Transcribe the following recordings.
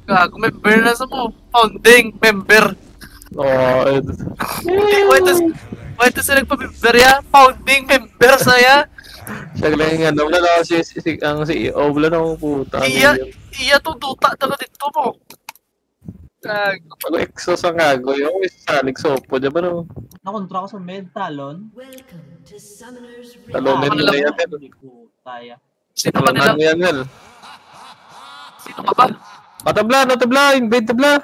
Gago, member na sa mo. Founding member. Oh, Hindi, wait sa nagpa-member ya. Founding member saya. siya lang yung ano, wala na ang CEO, wala na akong puta. Iya to duta talaga dito mo. Gago. Ako exos ang gago yung salig sopo, diba no? Nakontra ko sa med, talon. Talonin mo na yan, Hindi ko taya. Sino ba nila? talonan mo yan, Mel. Sino ka ba? Tabla, invade tabla.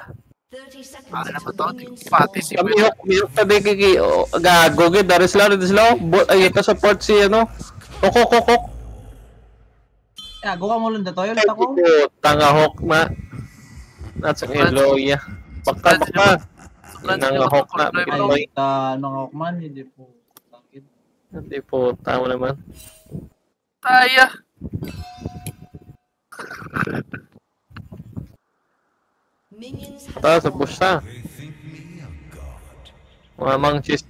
Ano na ba to? Pati si Kami Will. yung tabi kiki, gago, dari sila, ay, ito support si, ano, kokok. Gago ka mo lang dato, ulit ako. Tanga hawk na. Nasa Eloya. Baka. Nang hawk na. Ay, nangawakman, hindi po. Tangit. Hindi po, tama naman. Taya. Ata, sa push na. Mga mangchis.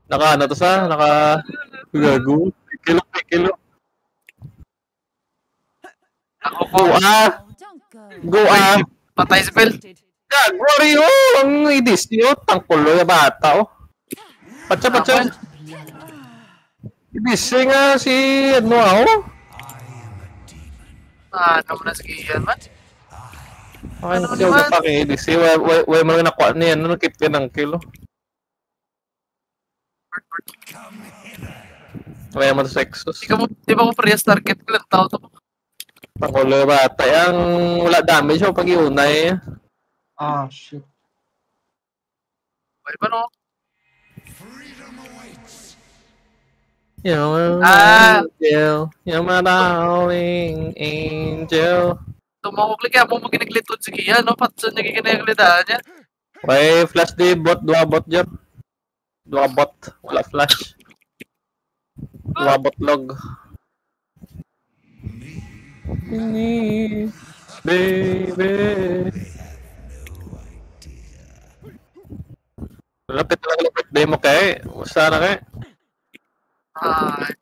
Naka, ano to sa? Gago. Kilo. Ako ko. Go ah! Patay si Will. Gago, Rio! Ang idis niyo, tangkulo yung bata, oh. Patsa. Idis nga si, ano, oh. Ano mo na sige yan, man? Okay, kasi huwag na pakidis. Way mo nakuha niya, ano, nakip ka ng kilo. Kaya mo sa Exos. Di ba mo parehas target ko lang tao to? Tangkulo yung bata. Yang wala damage yung pag-iunay. Ah, shit. Pwede ba no? Yung maraming angel. Tumawag kaya mo magkinaglitod si Kia, no? Patsan niya kikinaglitaan niya. Okay, flash di bot, dua bot dyan. Dua bot, wala flash. Dua bot log. Baby. Lapit demo kay. Musta na kay? Ay,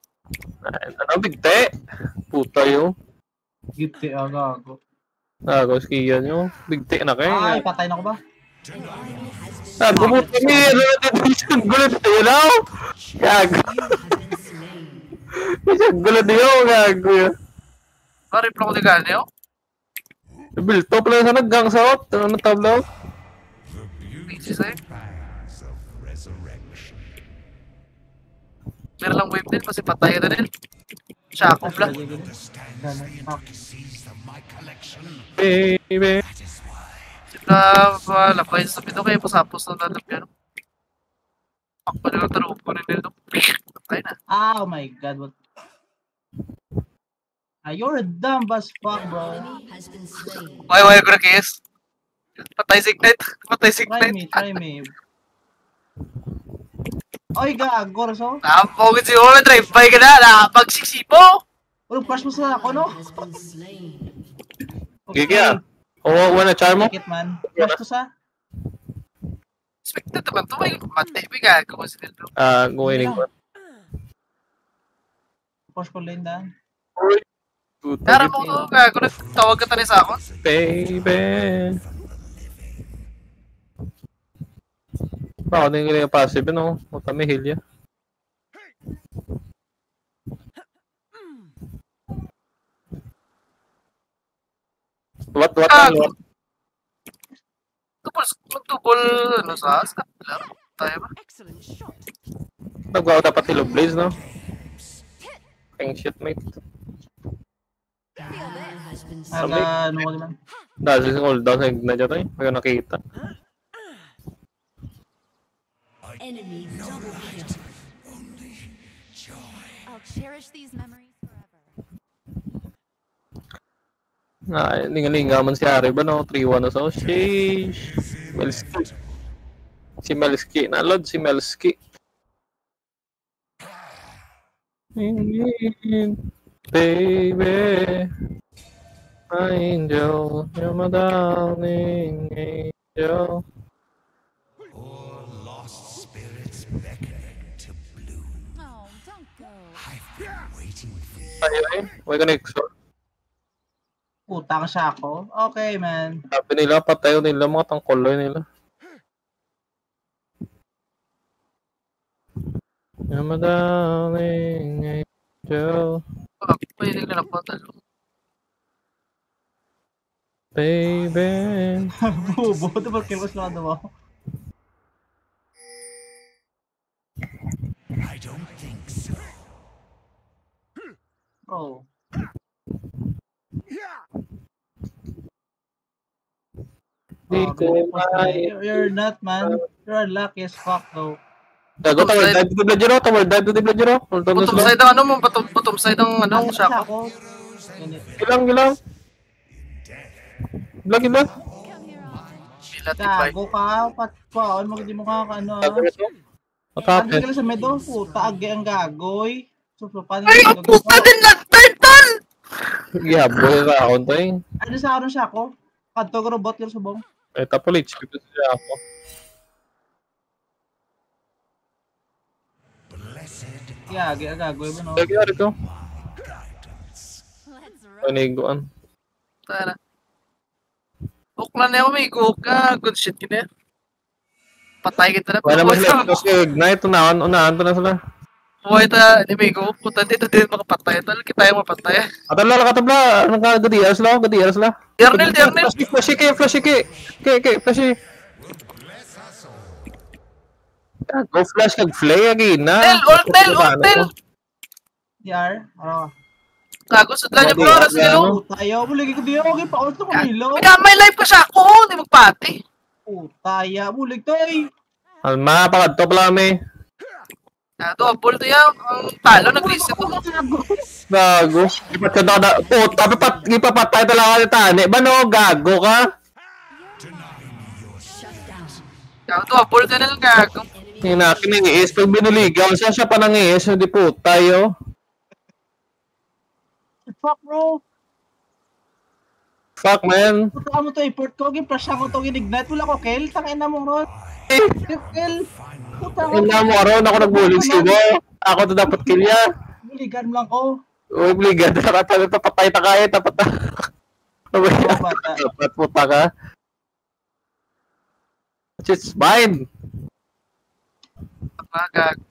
Ano bigte? Puta yun. Giti, gago. Skiyan yun. Bigte na kay. Ay, patay na ko ba? Gumutin niya. Gulat yun ako. Gago. Isang gulat yun. Gago yun. rip lang ko di gani, oh. Build up lang sa naggang sa ot. Ano tablaw? Easy sa'yo. Meron lang wave din, kasi patay na din. Shako lang. Baby. Wala pa yun sa pito kayo, pasapos na tatapyan. Pakpa nila tarupo ko rin nila. Patay na. Oh my god, what? You're a dumb as fuck, bro. Why, Grakis? Patay Signite. Try me. Oy, gago, so? Napagod si Ola, drive by ka na, nakapagsiksipo! Walang flash mo sa ako, no? Gigi ah. Wala charm mo? Take it, man. Flash to sa? Expected naman to, may matay, may gagawa si Nildo. Guwining ko. Push ko lane daan. Kara mo to, gago, nagtawag ka tani sa ako. Baby. Baka din yung passive, no? O kami heal ya. What? Magtubol, ano sa stop lang. Tayo ba? Nagwaw dapat hilo blaze, no? King shit, mate. Ano mo naman? Dahil sa cooldown sa na dyan, eh. May nakita. Enemy double kill. I'll cherish these memories forever. Linga-linga man si Ari ba, no? 3-1 na sa sheesh. Melski. Si Melski. Nalod si Melski. Baby. My angel. You're my darling angel. Oh, don't go. I've been waiting for you. Tayo eh. Huwag ka na-exo. Puta ka siya ako. Okay, man. Sabi nila, patayo nila, mga tangkoloy nila. I'm a darling angel, Pwede na lang po talo. baby. Bubo. Ito ba kilos na mo? Bro. Di Oh, ko may... you're not, man. You're lucky as fuck, though. Gago, tawal dive to the Bladgero, tawal dive to the Bladgero. Bottom side ang ano mo, bottom side ang ano, siya ako. Ilang. Ilang. Pila tibay. Gago ka. Patpaon. Hindi mo ano Gago ito. Andi Matapit. ka lang sa medo. Puta, agi ang gagoy. Susupan. Ay, ang puta din lang, turtle! Gihapon sa akon to eh. Ano sa aron siya ako? Kadto ko robot yung subong. Eh, tapos HP pa siya ako. Yeah, agi ang gagoy mo, no? Lagi na rito. Let's roll. Paniguan. Tara. Uklan na ako, may cook ka. Good shit ka na. Patay kita na. Wala naman sila ito si Ignite. Unahan to na sila. Buhay ta, di may cook. Puta dito din makapatay. Tal, kita yung mapatay. Katabla, katabla. Anong ka? Gadiyas la. Diarnel. Flashy. Go flash kag flay again na. Ultel. DR? Ano? Gago, sudlan niya bro. Oras nilo. Puta, ayaw mo lagi ko di ako. Paot ko nilo. May live pa siya ako. Hindi magpati. Puta, ayaw mo lig to eh. Alma, pakadto pala kami. Double to yan. Ang talo, nag-reset ko. Gago. Ipat ka na. Puta, ipapatay talaga ni Tane. Ba no, gago ka? Shut down. Gago, double to na lang gago. Hinakin ng iis. Pag binuligaw, siya pa nang iis. Hindi puta yo. Fuck, bro. Fuck, man. Puta mo to import ko. Giprash ako to ginignite. Wala ko kill. Tangin na mo, Ron. Kill. Puta ko. Ina mo, aron ako nagbulig siya. Ako to dapat kilya. Buligan mo lang ko. Uy, bligad. Papatay ta kaya. Tapat na. Bata. Dapat puta ka. It's fine. Gago.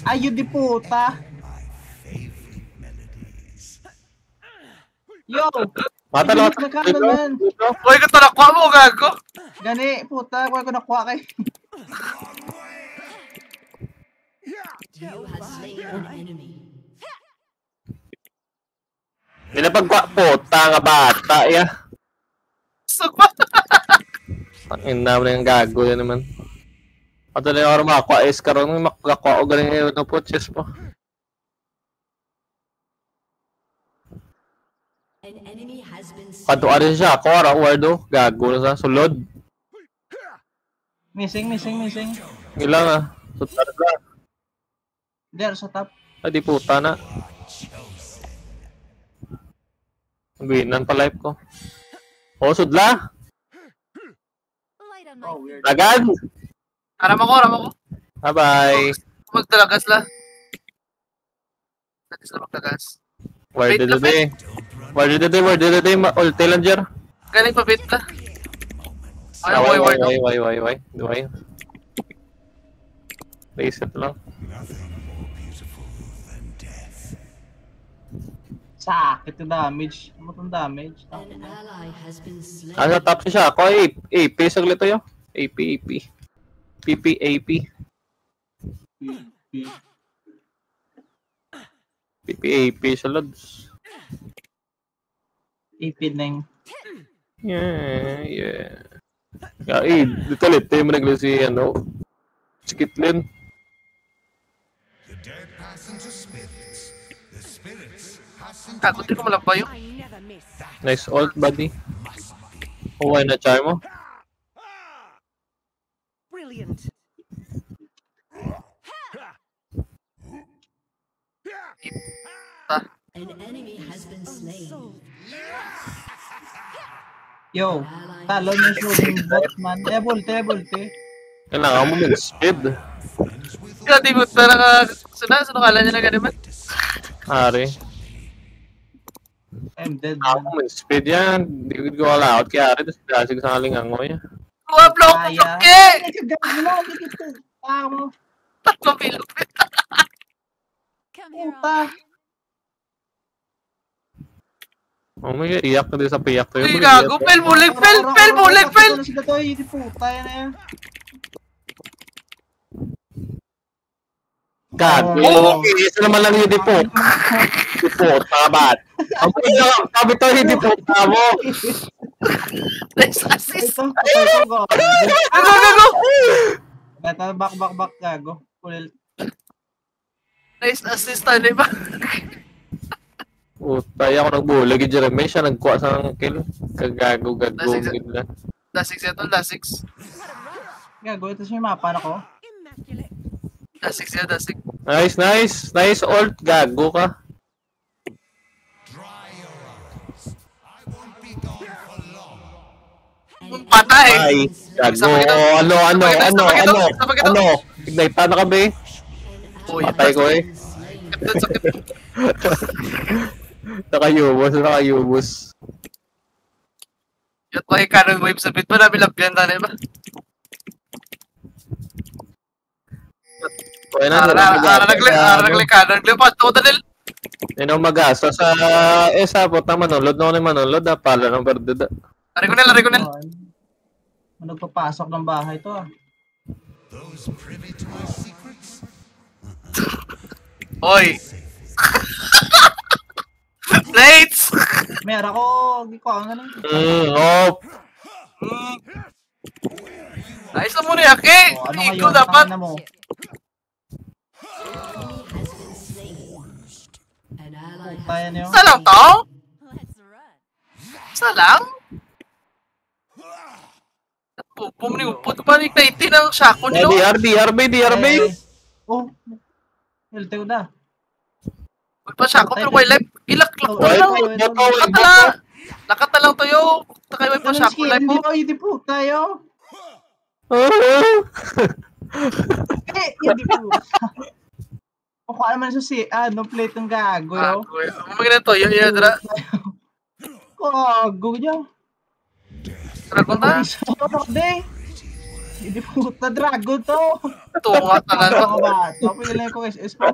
Ayun di puta. Yo! Matalot. Nagkakaroon, man. Uy, ka talakwa mo, gago. Gani, puta. Huwag ko nakuha kay. You have slain an enemy. Pinapagkwa puta nga bata, ya. Sugba. Ang naman yung gago yan naman. At na yung makakwa is karoon ng makakwa o galing ngayon ng putches po. An enemy has been slain. Kaduwa rin siya, ako ara wardo, gago na sa sulod. Missing. Ilang ah, sutar na. There, sa top. Ay di puta na. Binan pa life ko. O sudla, Light on my Oh, weird. lagad! Aram ako. Bye bye. Magdalagas la. Nagis na magdagas. Where did the day? Ulti lang dyan. Galing pa bit la. Ay, Why? Reset lang. Sakit yung damage. Ano itong damage? An ally has been slain. Sa top siya ako, AP saglit tayo. AP. PP. PP sa lods. Ipineng. Yeah. Dito ulit, tayo mo nagla si, si Kitlin. Gago, di ko malaba yun. Nice ult, buddy. Why na charm mo? Brilliant. An enemy has been slain. Yo, talon yung shooting bot, man. Bulte. Kailangan mo mag-speed. Ikaw, di mo talaga, sunakala niya na ganun man. Ari. I'm dead. Ako may speed yan. Hindi ko wala out kaya Ari. Tapos klasig sa kalingangoy. Kuha, block, Kaya. block, eh! Nagkagago mo, dito. Tama. Tatlong pilot. Come here, Puta. Oh my god, iyak na din sa piyak to. Uy, gago, pel, bulig, pel! Si Gatoy, hindi puta yan na yan. God, Oh. isa naman lang yung dipo. Dipo, tabat. Ang pwede lang, sabi to, hindi po mo. Nice assist. Ito, ito, go. Gago! Ito, back, gago. Kulil. Nice assist, ano ba? Utay ako nagbulag yung Jeremy, siya nagkuha sa kill. Kagago-gago bigla. Last 6 ito, last 6. Gago, ito siya yung mapa na ko. Immaculate. Last 6 yan, last 6. Nice ult, gago ka. Patay! Ay, gago. Ano? Ignite na kami. Uy, Patay ko eh. sakit. Nakayubos. Yun pa yung cannon wave sa bit pa namin labyan na ba? Ara nagli cannon lipat to dali. Yan mag-asa sa sapot na manulod na ako ni manulod na pala ng berdeda. Lari ko na. Ano nagpapasok ng bahay to ah. Oy! Plates! Meron ako, ano na. Oh. Ayos na muna yaki! Oh, ano Ikaw ngayon, dapat! tangina mo. An ally Puta yan yun. Isa lang to? Let's run. Isa lang? Pumniupot pa ni Kaiti ng shako nilo. DRB. Oh, LTO na. Uy pa shako pero may life. Ilak-lak Oh, na lang. ay, Lakat na lang tayo. Takay may pa shako life mo. Hindi po tayo. Hindi po. O kung naman sa plate ng gago yo. Mamagin na to. Yung dra. Gago niya. Dragon na. Hindi po na dragon to. Tunga na lang. Mga bata. Pigilan ko SS po.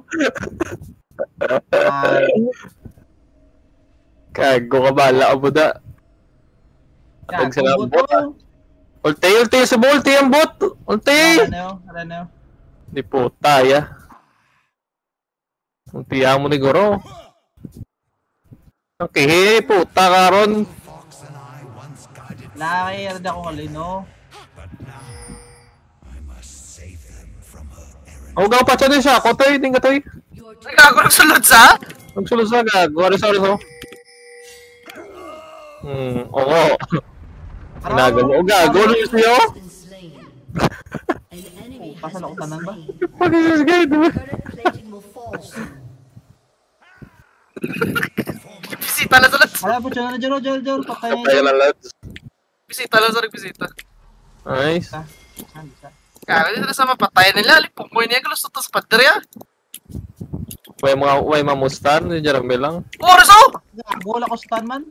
Kago ka bala ka buda. Pag sila ang bot. Ulti sa ulti ang bot. Ulti. Ano yun? Di po taya. Ultihan mo ni Goro. Ang kihi, puta karon. Nakakayard ako kalino. Ang gaw pa siya siya. Kotoy, ting katoy. Nagago ng sulod sa? Magsulod sa gago. Sorry. Oo. Ginago mo. Gago na yun siya. Been slain. An enemy has Pasal ako been tanan ba? slain. Pag-isis guy, diba? Turret plating will fall soon. Bisita lang sa lahat. Wala po siya na Jor. Patay na Kaya yun. lang lahat. Bisita lang sa bisita. Nice. Kaya nila sa mapatayan nila. Lipumoy niya. Gusto to sa padre ah. Way mamustan. Hindi Jeremy lang. Oras oh! Gago, wala ko stun man.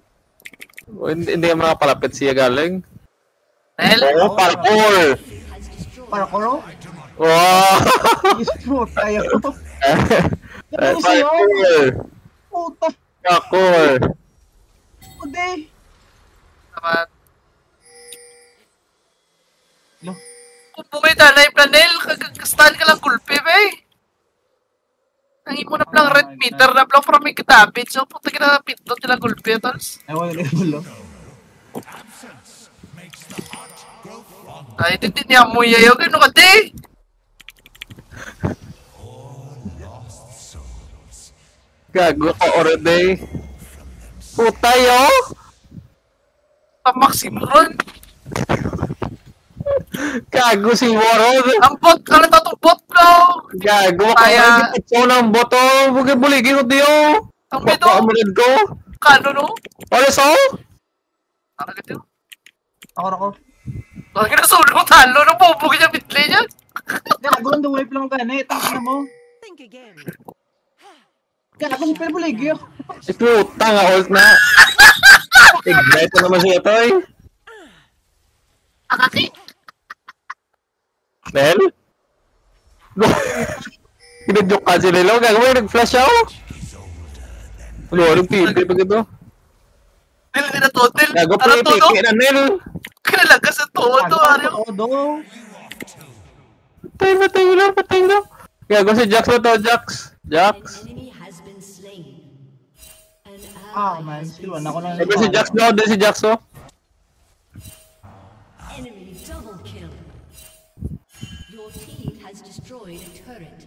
Hindi ka makapalapit siya galing. Nel? Oo, parkour! Para ko ro. Wow! Isprot tayo. Ano siya? Parkour! Puta. Parkour! Hindi. Tamat. Lo. Kung bumay danay planel, kagkastan ka lang gulpi ba eh. Ang imo na plang red meter na plang from may kitapit. So puta ka na pintot nila gulpi tals. Ay, wala yung ulo. Ay, hindi niya mo yayo. Gano ka di? Gago ka already. Puta yo! Tamak si Moron. Gago si Moron! Ang bot, ano to itong bot bro? Gago ka Kaya- already. Pitso ng boto. Bugay-buligi ko diyo. Ang bito, Pagkakamulad ko. kano no? Ano so? Ano ka diyo? Ako. Bakit na sulo talo nung bubugin niya bitle niya? Gago, on the wave lang ganit. Ang ina mo. Think again. Gago, si Perbuligyo. Putang, ult na. Ignite na naman siya, Toy. Akaki! Nel? Kinadyoke ka si Lilo. Gagawin, nag-flash ako. Ano, nag-PvP pag ito. Nil, ninatotel. Gago, Ano to, no? PvP na, Nel. Kinalaga sa todo, ano? Todo. Patay na. Gago si Jax na to, Jax. Jax. An enemy has been slain. An Ah, ally man. has Skill been 1. Ako lang. Doon si Jax, no? Doon si Jax, oh. enemy double kill. Your team has destroyed a turret.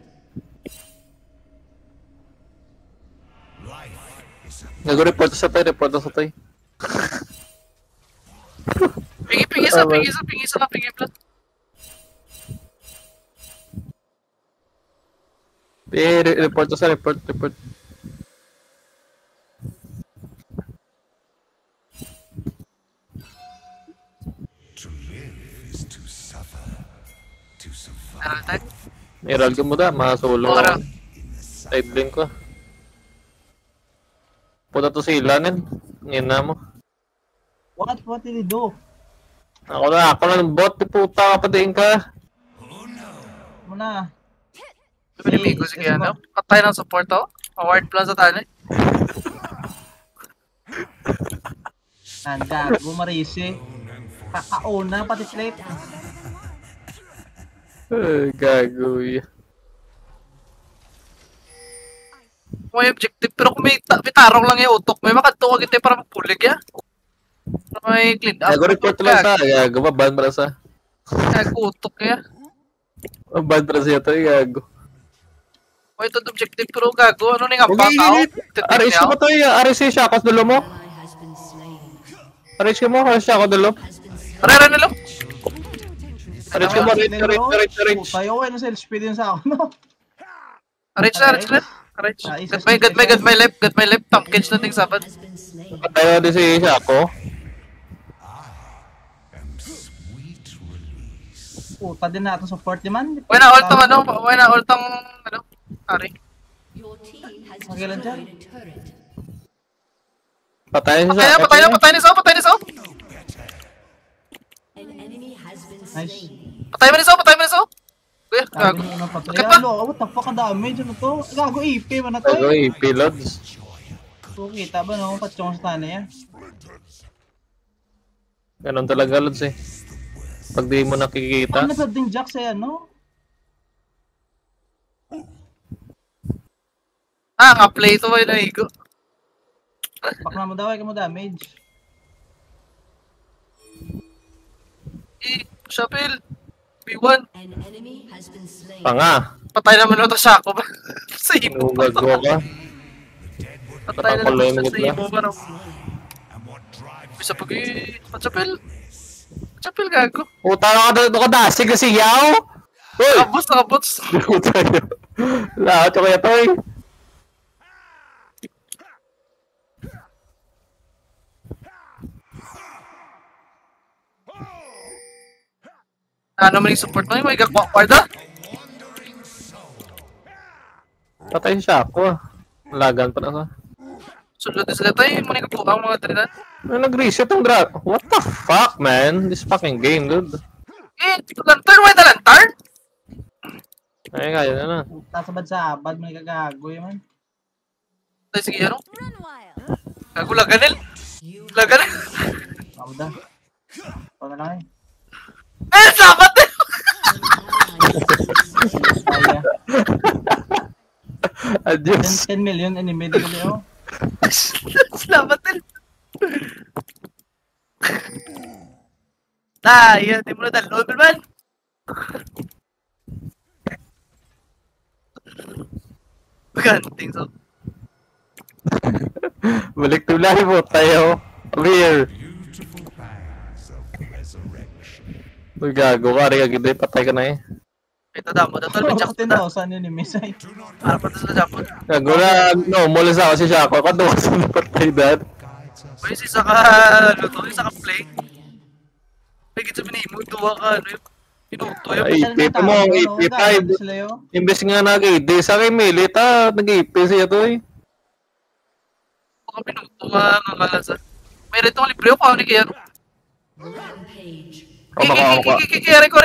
Gago, report sa Toy. Pingi plan. Report sa report. Herald tag. Herald ko mo da, masolo Ora. ako. Side lane ko. Punta to sa ilanin. Ngayon na mo. What did he do? Ako na ng bot. Puta, kapatayin ka. Muna. Pinimigo, sige, ano? Patay ng support, oh. Award plus sa tali. Gago, Marisi. Kakauna, pati slate. Ay, gago. May objective, pero kung may tarong lang yung utok, may makadto ka kita para mapulig, ya? Para may clean up. Gago, report lang sa. Gago, maban para sa. Gago, utok, ya? Maban para siya to, gago. O ito objective, pero gago, ano na nga ba tao? Aris ko to, Aris siya ako dulo mo. Ally has been slain. Aris mo, Aris siya ako dulo. Arera nilo. Aris ko mo, Aris. Tayo, ano sa speed yun sa ako, no? Arrange na. Gat may left. Thumbkins na ting sabat. Has been slain. Patayo din si siya ako. Puta din natin support di man. Wala na ultang ano? Ari. Your team has Magalan dyan. destroyed a turret. Patayin siya. Patay ni Sao. An enemy has been Nice. slain. Patay mo ni Sao. Kuya, gago. Kaya ano, what the fuck ang damage ano to? Gago EP man na to. Gago, pilots. So, kita ba no? Patsyong sa tanay yan. Ganon talaga, Lods eh. Pag di mo nakikita. Ano sa din Jack sa yan, no? Nga play to ba yung nahigo? Pakna mo daw, ay ka mo damage. Shapil. B1. An enemy has been slain. Panga. Patay naman ito siya ako ba? Sa imo ba? Gago ka. Patay na naman siya sa Nakakulimit imo ba? Bisa pag Chapil gago. Puta na ka dasig kasi yaw. Uy! Nakabots. Puta yun. Lahat yung kaya to eh. Ano man yung support mo? May gagwakwarda? Patay siya ako ah. Lagan pa na ka. Sulod din sila tayo. Muna yung ang mga trinan. Nag-reset ang drag. What the fuck, man? This fucking game, dude. Lantern. Why the lantern? Ay, kaya na na. Tasabad sa abad, may kagago yun man. Tayo sige ano? Gago laganil. Laganil. Ako da. Ako na lang eh. Sabat din! Kaya. Adios. 10 million enemy din kami oh. Salamat din. Tayo, di mo na download man. Ganting so. Balik tulay mo tayo. Come here. Uy, gago ka. Rin agad eh. Patay ka na eh. Ito damo, datol may jack 10,000 enemy say. para pa sila japon. Gago na. No, mula sa ako si Shako. Kado ka sa napatay dad. Uy, isa ka, ano to, isa ka play. May gitsa binimo, duwa ka, ano yun. Pinuto yun. Ay, IP mo, IP5. Sila yun. Imbes nga nag-ID, sa akin melee ta, nag-IP siya to eh. Baka pinuto nga malasa. May rin itong libre ako, ni kaya. Rampage. Kamaka. Reko.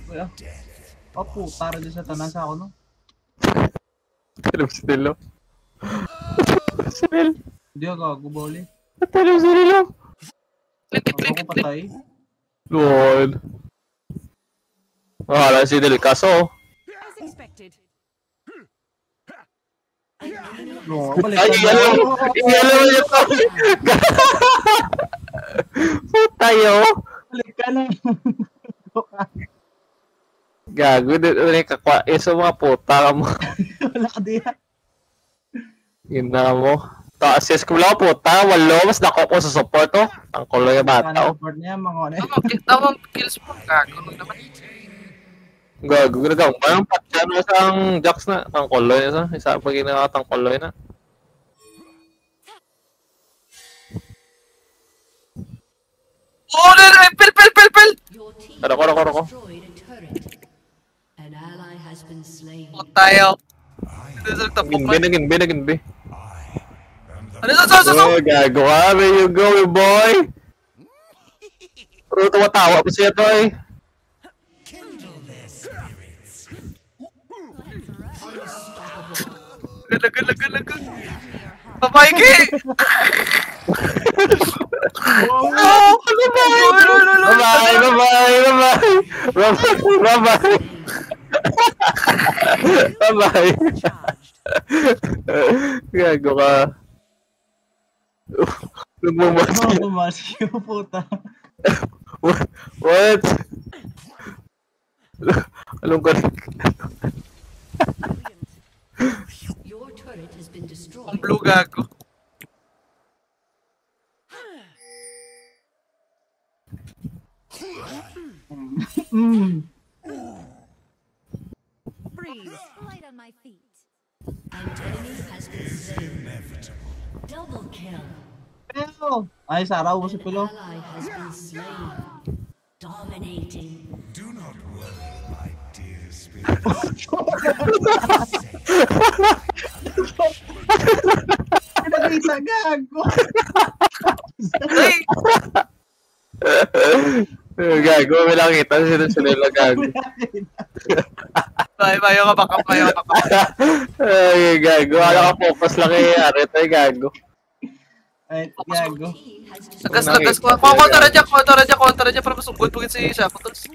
Kuya. Oh, puta rin din sa tanan sa ako, no? Talong si Nilo. Si Nil. Hindi ako gago, boli. Talong si Nilo. Ako patay. Lord. Wala si Nil kaso. As expected. No, balik Ay, ka yalo! na. Yalo yung to! Tayo! Balik ka na. Gago, dito kakwa. Isa mga puta ka mo. Wala ka diya. Yun na mo. Assist ko lang puta. Walo, mas nako ko sa support oh. Ang kulo yung bata oh. Support niya, mga ano. Tamang kills mo. Gago naman. Gago, ginagawa. Parang patya na isang Jax na. Ang kulo yun isa. Pag ginagawa ang kulo yun na. Oh, pel! Your team Ako. has destroyed a turret. An ally has been slain. Huwag tayo. Ito sa tapok man. Ginbi. Ano sa? Oh, gago ka. There you go, boy. Pero tumatawa pa siya to eh. Laga. Papaiki! Oh, Bye-bye. Gago ka. Nagmamasi. Lumasi yung puta. What? Anong ka? Your turret has been Ang destroyed. blue gago. Breathe. Light on my feet. An enemy has been slain. Double kill. Pero, ay, Sarah, ubo si An Pilo. ally has been slain. Dominating. Pinag-isa, gago. Ay! Gago, may nakita sila gago. Mayo ka backup. Ay, gago. Wala ka focus lang kay Aret. Ay, gago. Ay, gago. Team has destroyed. Lagas ko. Kontra dyan para masugod po si Shackles.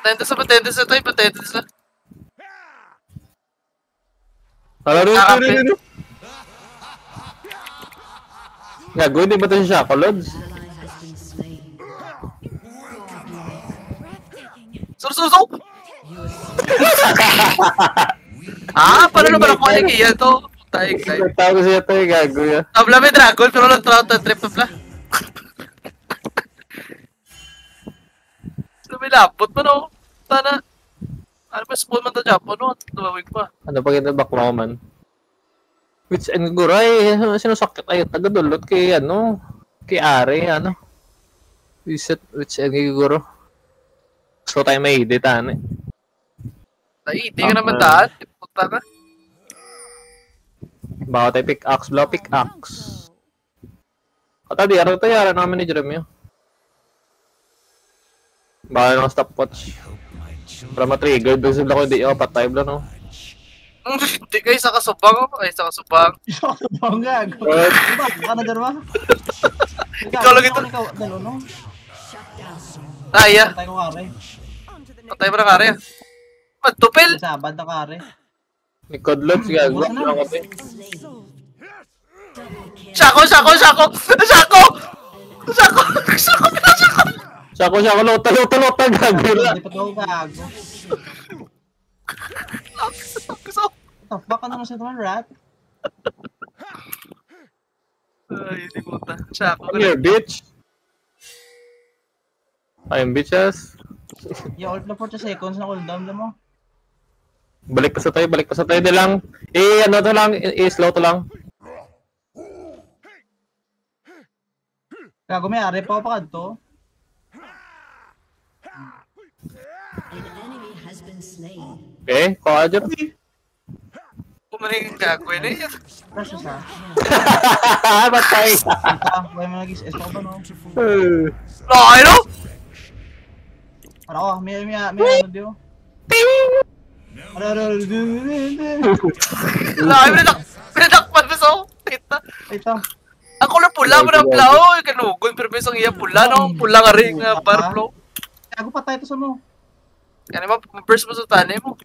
Patentes na tayo, patentes na. Ano? Gago, hindi ba ito si Shackleds? Ally has been slain. Sursuso! Paano naman ako alikiyan to? Tayo, tayo. Tawag ko siya ito eh, gago yan. Tabla may dragon, pero trip tabla. Lumilapot mo no? Sana. Ano ba spawn man to Japan no? Tumawig pa. Ano pa ginabak mo man? Which and guray, sinusakit ay tagadulot kay ano, kay Ari, ano. Which and guro. So tayo may edit ano eh. Hindi ka naman daan. Punta ka. Baka tayo pickaxe. Kata di araw tayo, araw namin ni Jeremy. Baka nang stopwatch. Para matrigger, doon sila ko di patay bla no. Hindi kayo sa kasubang. Ay, sa kasubang. Ang gago. What? Bakit ka na dyan ba? Ikaw lang ito. Ikaw, dalo, no? Ay, Patay ko kare. patay mo na kare. Magtupil! Sabad na kare. Ni Codlots, gago. Boss na. Ano ko to? Shako! Sako, lota, gago na. Hindi pa ito gago. Gusto. What the fuck? Ano naman sa naman, rat? Ay, hindi puta. Shako. Come here, bitch. I'm bitches. Yung ult na 40 seconds na cooldown mo. Balik pa sa tayo, balik pa sa tayo. Di lang. Ano to lang, slow to lang. Gago may ari pa pa kadto. An enemy has been slain. Okay, kuha dyan. Kumaling gagawin eh. Press sa. Batay. Wala mo nagis esto ba no? Ay, no? Para ko, may ano dio. Ara. Ay, pinadakpan mo sa kita. Ito. Ako na pula mo na plao. Kanugon, pero may isang iya pula, no? Pula nga rin nga, para flow. Gago patay to sa mo. Kaya naman, burst mo sa tanay mo.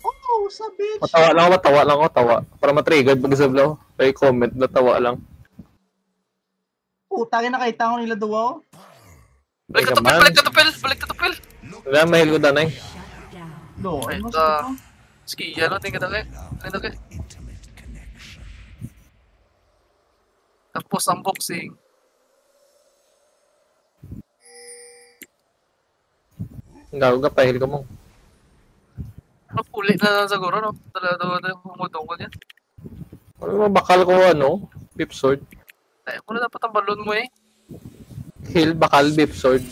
Oh, sa bitch. Matawa lang ako. Para matrigger pag sablaw. May comment, natawa lang. Putangin na kita ko nila duwa. Balik ka tupil. Wala, mahil ko danay. Do, Ay, ano ito. sa Ski, yan, tingin ka tayo. Tapos ang boxing. Gago ka, pahil ka mo. Ano, pulit na lang siguro, no? Talaga humudong ko niyan. Ano bakal ko Beep sword. Ay, ako na dapat ang balon mo eh. Heal, bakal, beep sword.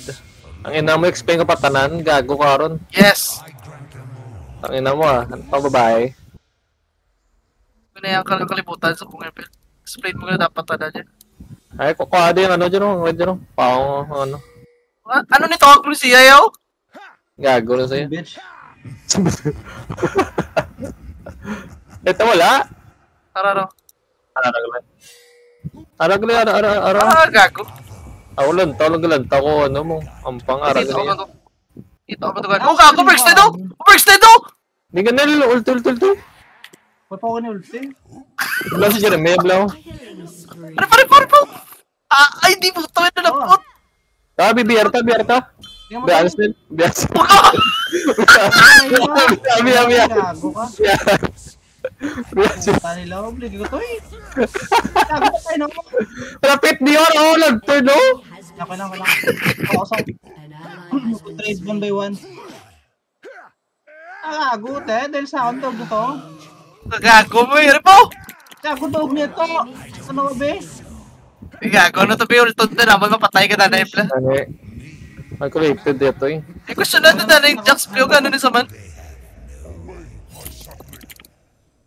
Ang ina mo, explain ka pa tanan, gago ka ron. Yes! Ang ina mo ano pa babae. Pinayang ka ng kalibutan sa kung explain mo na dapat tada dyan. Ay, kukuha din yung dyan, Pao, Ano nito ang polisiya yaw? Gago na sa'yo. bitch. Ito wala. Araro. Aragli. Gago. Ako lanta ko, ampang aragli. Ito ako matugan. Oh, gago, Burst Dedo! Hindi ka nalilo, ulti. Wala pa ako ni ulti. Wala si Jeremy, blaw. Killing spree. Pare! Ay, di mo tawin na lapot! Biyarta. Tingnan mo Bias tayo. din. Bias. Ay, gago ka. Bias. Puta nila, oblig ko to eh. Gago ka tayo naman. Lapit niyo, nagturn, no? Has been Ako lang. Ako sa an ally has been trade 1 by 1. Gago te, dahil sa akin dog to. Gago mo, hiri po! Gago dog nito. Ano ba be? Gago na to, be, ultod na naman mapatay ka na na impla. Calculated dito eh. Question natin na yung Jax Blue, gano'n ni Saman?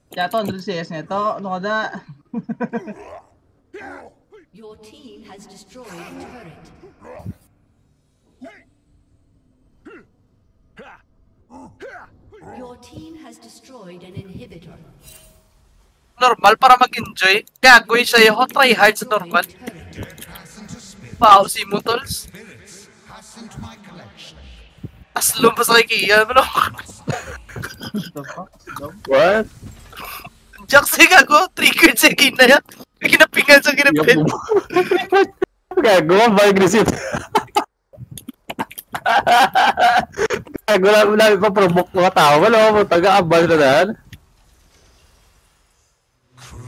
Kaya to, 100 CS nito. Ano ka da? Your team has destroyed a turret. Your team has destroyed an inhibitor. Normal para mag-enjoy. Gago yung sa'yo, try hard sa normal. Wow, si Mutols. Aslum pa sa Ikea, bro. The fuck? Dog? What? Jax, gago, triggered sa Ikea yan. Kinapingan sa kinapin. Gago, ba-aggressive. Gago namin pa-provoke mga tao. Wala mo, taga-abal na daan.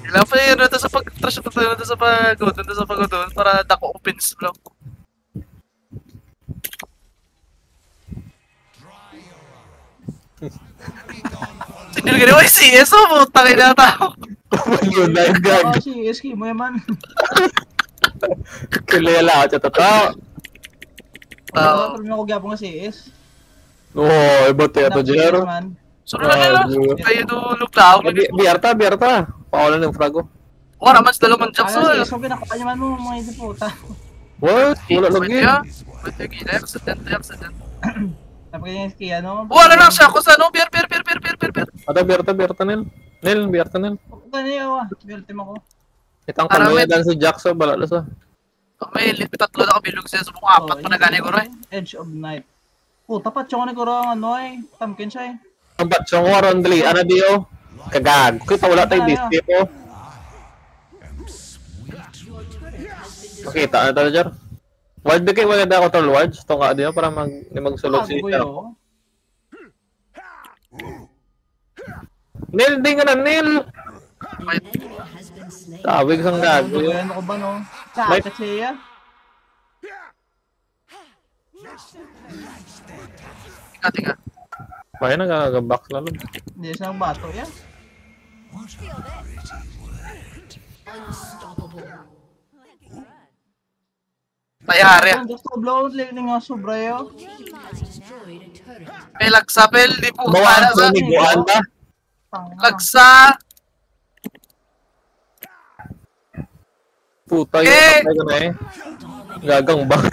Kailangan pa yun ito sa pag-trash pa tayo ito sa pag-udon para dako opens, bro. Sinil ka naman yung CS mo, putang ina tao. Yun na yung gag. Oh, si SK mo yaman. Kilala ako sa totoo. Pero may ako gyapon nga CS. Oo, iba tayo ito, Jer. Sunod na nila. Tayo ito luklaw. Biyarta. Pakulan ng frago. Wala man sa dalawang Jax. CS mo pinakapanyaman mo mga hindi puta. What? Wala lagi. Pwede gila, accident. Tapos yung SK ano? Wala lang siya ako sa ano, beer. Ada biyarta, Nel. Biyarta, Nel. Gano'n yun ah. Build-team ako. Itang kaluya dan si Jax, balala sa. May tatlo na kabilog siya sa mukha, apat pa na gani ko rin. Edge of Night. Puta pa, tsaka ni ko ang ano eh. Tamkin siya eh. Ang batsong ko, Rondli. Ano diyo? Kagag. Kita wala tayong display po. Makita, ano tayo, Jer? Ward ba kayo maganda control wards? Itong ka diyo para magsulog si Jer. Nil, di nga na, Nil! An enemy has been slain. Tawig sang gago yun. Ano ko ba no? Tsaka siya. Tika. Kaya nagagabak lalo. Hindi siya ng bato yan. Unstoppable. Tayari. Gusto ko blow living nga sobra yun. Team has destroyed a turret. May lagsa, Pel. Di po. Bawaan Sa ko ni Guanda. lagsa. Puta yun. Eh! Patay ka na eh. Gagang bak.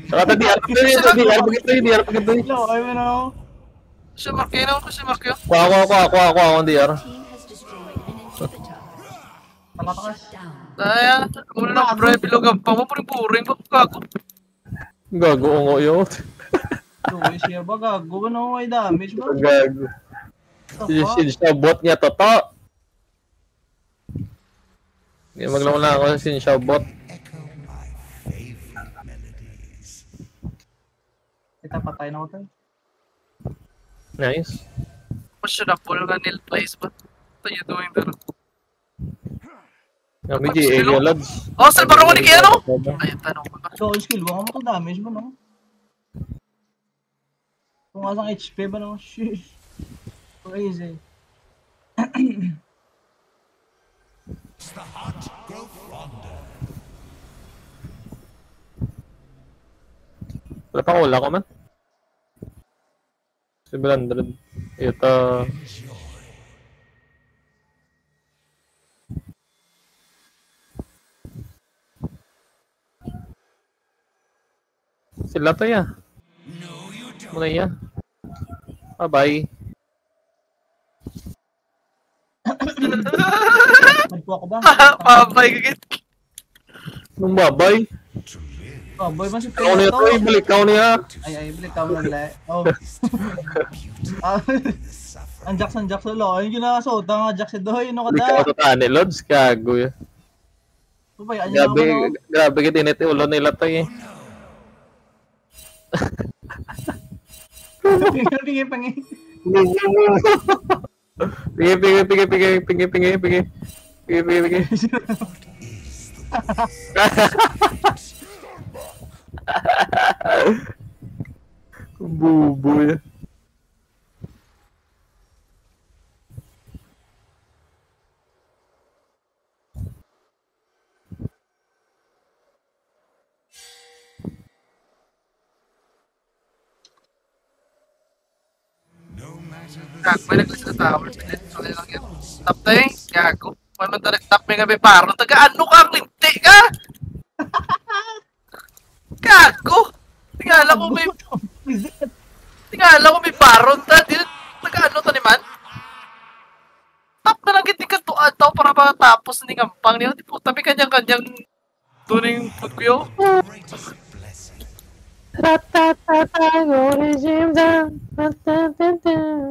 Saka tadi-ar. Tadi-ar. Hello, ay mo no. Siya Markino. Siya Markino. Kuha ako ang DR. Team has destroyed an inhibitor. Palatakas. Down. Daya. Muna na, bro. Bilog ang pamapuring-puring. Kago. Gago ngo yun. Luwi siya ba gago no may damage ba? Gago. Siya bot niya toto. Maglaman lang ako sa Sinshaw bot. Kita patay na ko tayo. Nice. What's your pull ka nil place ba? What are you doing there? Kami di area lads. Oh, sir, parang ni kaya no? Ayun, tanong ko ba? So, skill ba mo to damage ba no? Kung asang HP ba no? Sheesh. Crazy. Wala pa wala ko man. 700. Ito. Sila to ya. Muna ya. Bye-bye. Nagpo ako ba? Pabay ka git. Nung bye-bye. Oh, boy man si Ikaw niya to, ibalik ka niya. Ay, balik ka mo nagla. Oh. Ang Jackson lo. Ayun yung nakasuot nga Jackson doy. Ano ka Ibalik ka da? to tani, Lods. Kago ya. Babay, anya Grabe, ako no. grabe ka dinit ulo nila to eh. Pingi pangi. Pingi. Bubo ya. Gago, may naglis na tower. Sorry lang yan. Tap tayo eh. Gago. May man tap may gabi paro. Taga-ano ka? Klinti ka? Gago! Tingala ko may... Tingala ko may paron ta. Taga-ano ta ni man? Tap na lang giti ka tuad tao para matapos ni Gampang niya. Di po, tabi kanyang-kanyang tuning pagkuyo.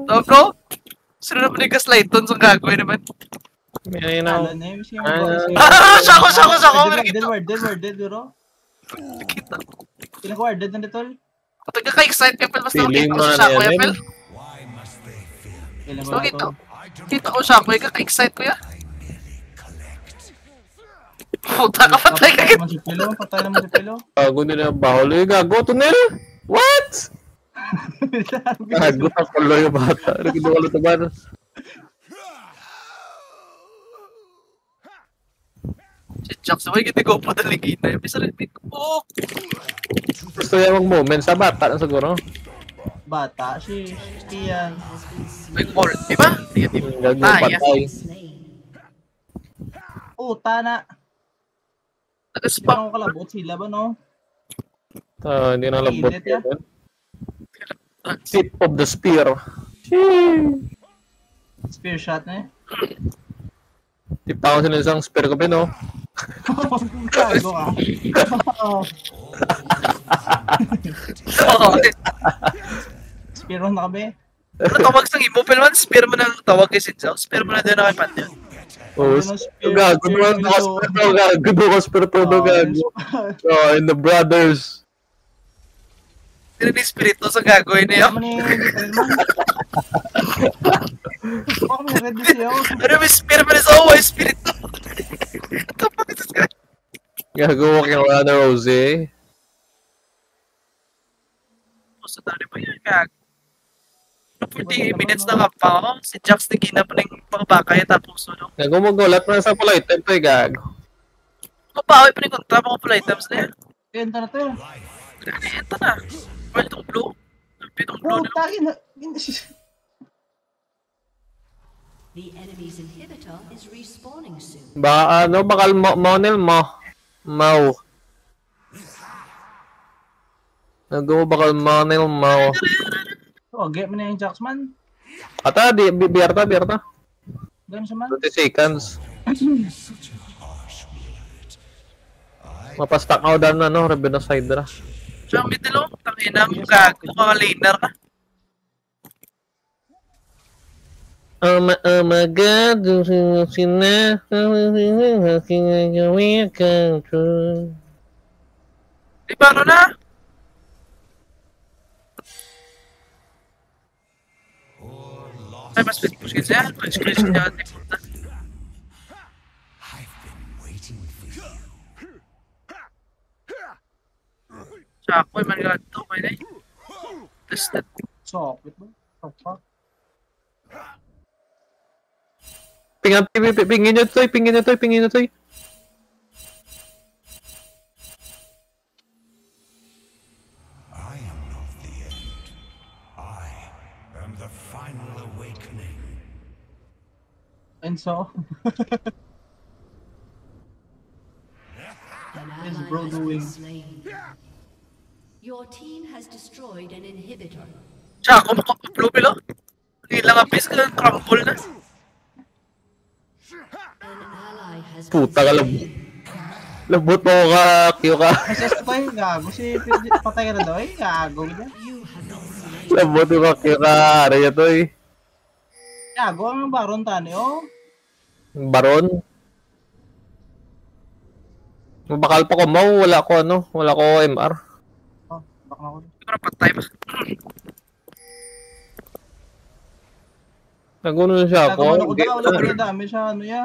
So bro, sino na panigas light doon sa gagawin naman? May na. Alam na yun siya. Sako! Dead, bro. Kita. Ilang ward dead na dito? Taga ka-excite ka, Pel. Basta Feeling makita mo ko na sa Shako, yan, Pel. Ilang So, ward kita. to? Kita ko Shako, ka-excite ko ya. Puta ka, patay ka git. Patay naman si Pilo. Gago nila bahol eh. Gago tunnel. What? Gago ang kulo yung bata. Nagkinuha lang ito ba? Si Jackson, may giti ko pa daligin na. Bisa rin, oh! Gusto niya mag-moment sa bata na siguro. Bata, si Ian. May cord, di ba? Gago Patay, patay. Tana. Nag-spam. Ano kalabot sila ba, no? Hindi na labot. Init, ya. Tip of the spear. Spear shot na eh. Tip ako sa isang spear ko no? Gago ka. Spear mo na kami. Ano tawag sa imo, Pel man? Spear mo na tawag kay Sinjaw. Spear mo na din ako kay Pantheon. Oh, gago naman ako spear to. Gago ako spear to. Gago. Oh, and the brothers. Sino ni Spirito sa gagawin niya? Ano ni Ako may red siya. Ano may spear mo na sa uwa, Spirito? Tapos ito sa Gago walking around the rose. sa tali pa yan, gago. Ano 40 minutes na nga pa ako. Si Jax tigina pa ng mga bakay tapos ano. Nagumugulat na sa pala item to, gago. Mapawi pa rin kontra mga full items na yan. Enta na to. Ito na. Well, itong blue. Itong blue nila. Putang ina. The enemy's inhibitor is respawning soon. Ano, bakal monel mo. Mau. Bakal monel mo. Oh, get mo na yung Jacksman. Ata, biyarta. Game siya man. 20 seconds. Mapastak ako down na, no? Rebel na Hydra. Siya ang middle oh. Tangina mo gago mga laner ka. Oh my God, sina gawin ka true. Di ba ano na? Ay, mas push siya. Push siya. Siya ako, man gato. May na tested. Socket ba? Oh, fuck. Pingin nyo to. I am not the end. I am the final awakening. And so, An is ally bro has doing? been slain. Your team has destroyed an inhibitor. Siya ako, blue below. Hindi lang ang piece ka, crumble na. An ally has Puta ka lang. slain. Labot mo ka, Q ka. assess ko tayo, gago. Si patay ka na daw, gago. You have been slain. Labot mo ka, Q ka. Araya to eh. Gago ang baron tani, oh. Baron. Mabakal pa ko mo, wala ko MR. Oh, baka ako. Hindi ko na patay ba? Naguno na siya Gago man ako ako. daw, wala ko na dami siya, ano ya.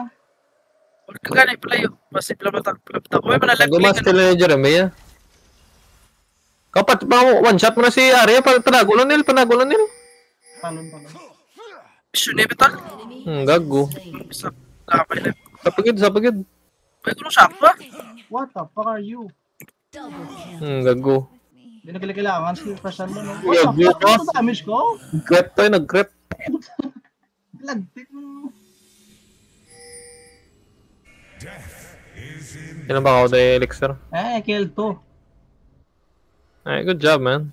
Huwag ka ganay pala yun. Masip lang matak. Uy, manalagling Nagumas ka na. sila ni Jeremiah. Kapat, one shot mo na si Arya, panagulo nil. Talon. Mission Evital. Enemy Gago. slain. Isa kapay lang. Sa pagid. Uy, kung sakto ba? What the fuck are you? Double kill. Gago. Hindi na kailangan si Fashion mo, no? Yeah, What the fuck? boss. Ano damage ko? Grep to, nag-grep. Lagtik mo. Kailan ba ako na elixir? Kill to. Ay, good job, man.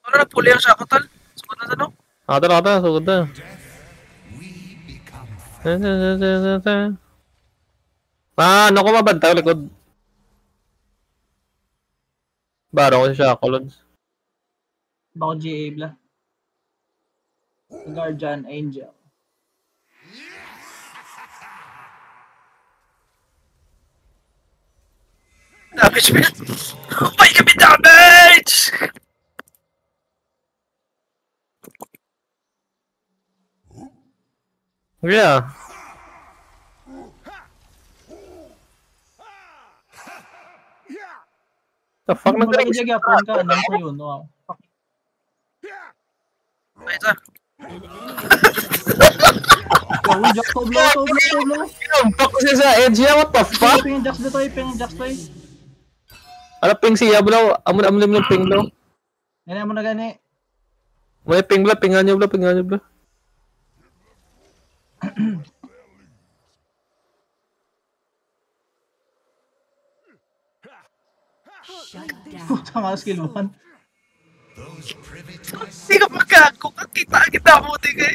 Ano na, puli ang shakotal? Sugod na tanong. Ata, sugod na. Ano ko mabantay likod? Baro ko si Shaco, Lods. Bako GA bla. Guardian Angel. Damage ba yan? May kami damage! Yeah. The fuck Kung nag-grep? malaki Japon ka, anong sa'yo, no? Fuck. Ay, isa. An enemy Gawin, Jax to blow. Fuck ko siya sa edge niya, what the fuck? Ping Jax dito, ping Jax to. Ano ping siya, bro? Amun ng ping, bro. Yan mo na gani. May ping, bro. Pingan niyo, bro. shut down. Puta nga, skill 1. Hindi ka magkago. Kita mo, tingay.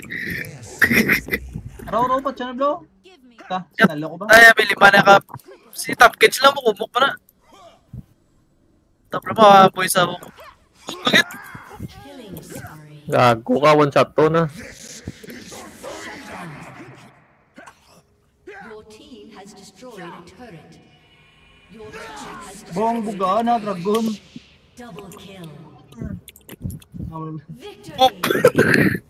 Raw, pa siya na blow. Ta, nalo ko ba? Ay, may lima na ka. Si Top Kids lang mo, kumuk pa na. Top na mga boys ako. Bakit? Killing spree. Gago ka, one shot to na. Your team has destroyed a turret. Your team has Bong destroyed buga na, dragon. double kill. Um, Victory.